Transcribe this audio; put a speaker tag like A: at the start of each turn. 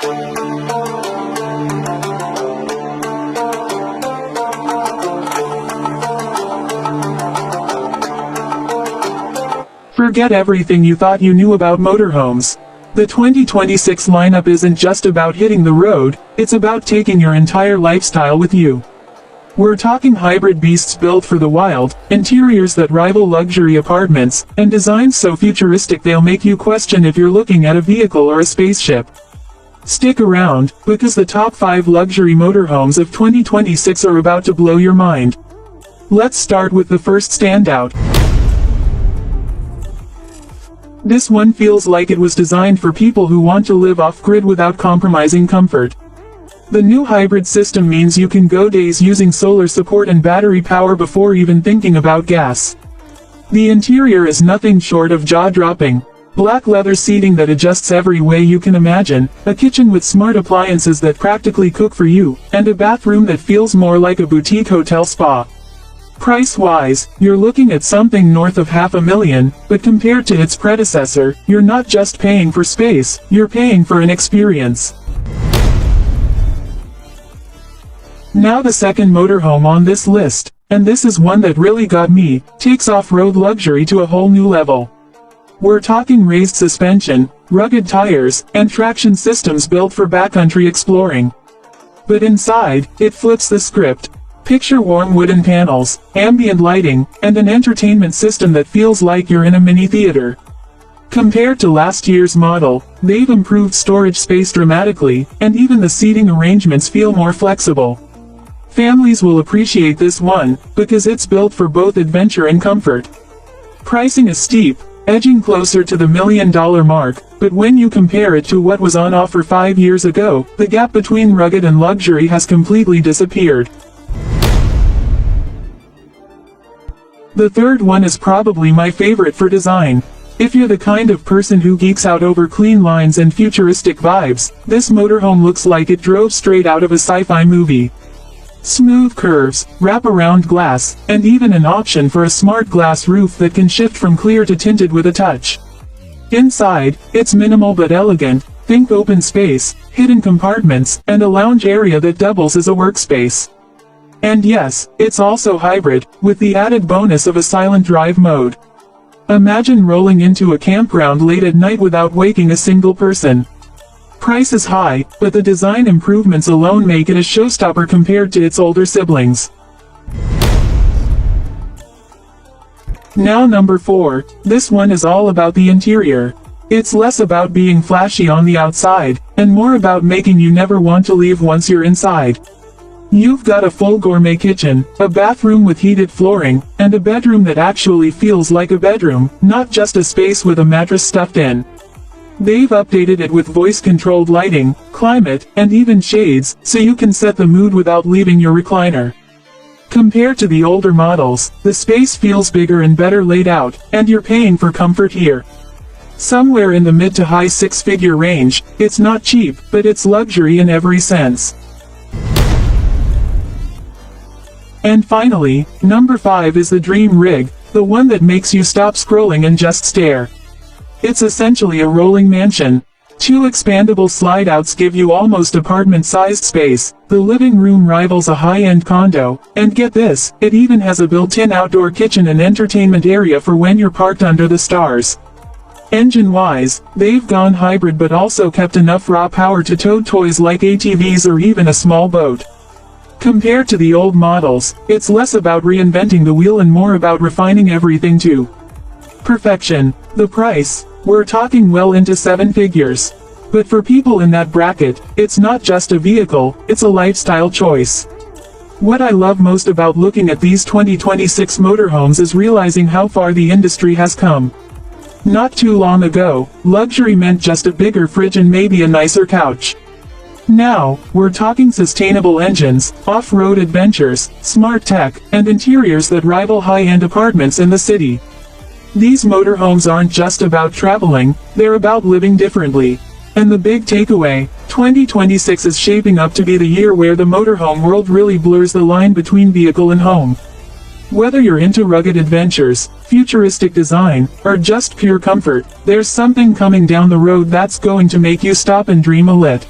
A: Forget everything you thought you knew about motorhomes. The 2026 lineup isn't just about hitting the road, it's about taking your entire lifestyle with you. We're talking hybrid beasts built for the wild, interiors that rival luxury apartments, and designs so futuristic they'll make you question if you're looking at a vehicle or a spaceship. Stick around, because the top 5 luxury motorhomes of 2026 are about to blow your mind. Let's start with the first standout. This one feels like it was designed for people who want to live off-grid without compromising comfort. The new hybrid system means you can go days using solar support and battery power before even thinking about gas. The interior is nothing short of jaw-dropping. Black leather seating that adjusts every way you can imagine, a kitchen with smart appliances that practically cook for you, and a bathroom that feels more like a boutique hotel spa. Price-wise, you're looking at something north of $500,000, but compared to its predecessor, you're not just paying for space, you're paying for an experience. Now the second motorhome on this list, and this is one that really got me, takes off-road luxury to a whole new level. We're talking raised suspension, rugged tires, and traction systems built for backcountry exploring. But inside, it flips the script. Picture warm wooden panels, ambient lighting, and an entertainment system that feels like you're in a mini theater. Compared to last year's model, they've improved storage space dramatically, and even the seating arrangements feel more flexible. Families will appreciate this one, because it's built for both adventure and comfort. Pricing is steep, edging closer to the $1 million mark, but when you compare it to what was on offer 5 years ago, the gap between rugged and luxury has completely disappeared. The third one is probably my favorite for design. If you're the kind of person who geeks out over clean lines and futuristic vibes, this motorhome looks like it drove straight out of a sci-fi movie. Smooth curves, wraparound glass, and even an option for a smart glass roof that can shift from clear to tinted with a touch. Inside, it's minimal but elegant. Think open space, hidden compartments, and a lounge area that doubles as a workspace. And yes, it's also hybrid, with the added bonus of a silent drive mode. Imagine rolling into a campground late at night without waking a single person. Price is high, but the design improvements alone make it a showstopper compared to its older siblings. Now number 4, this one is all about the interior. It's less about being flashy on the outside, and more about making you never want to leave once you're inside. You've got a full gourmet kitchen, a bathroom with heated flooring, and a bedroom that actually feels like a bedroom, not just a space with a mattress stuffed in. They've updated it with voice-controlled lighting, climate, and even shades, so you can set the mood without leaving your recliner. Compared to the older models, the space feels bigger and better laid out, and you're paying for comfort here. Somewhere in the mid to high six-figure range, it's not cheap, but it's luxury in every sense. And finally, number 5 is the dream rig, the one that makes you stop scrolling and just stare. It's essentially a rolling mansion. 2 expandable slide-outs give you almost apartment-sized space, the living room rivals a high-end condo, and get this, it even has a built-in outdoor kitchen and entertainment area for when you're parked under the stars. Engine-wise, they've gone hybrid but also kept enough raw power to tow toys like ATVs or even a small boat. Compared to the old models, it's less about reinventing the wheel and more about refining everything to perfection. The price? We're talking well into 7 figures. But for people in that bracket, it's not just a vehicle, it's a lifestyle choice. What I love most about looking at these 2026 motorhomes is realizing how far the industry has come. Not too long ago, luxury meant just a bigger fridge and maybe a nicer couch. Now, we're talking sustainable engines, off-road adventures, smart tech, and interiors that rival high-end apartments in the city. These motorhomes aren't just about traveling, they're about living differently. And the big takeaway, 2026 is shaping up to be the year where the motorhome world really blurs the line between vehicle and home. Whether you're into rugged adventures, futuristic design, or just pure comfort, there's something coming down the road that's going to make you stop and dream a lit.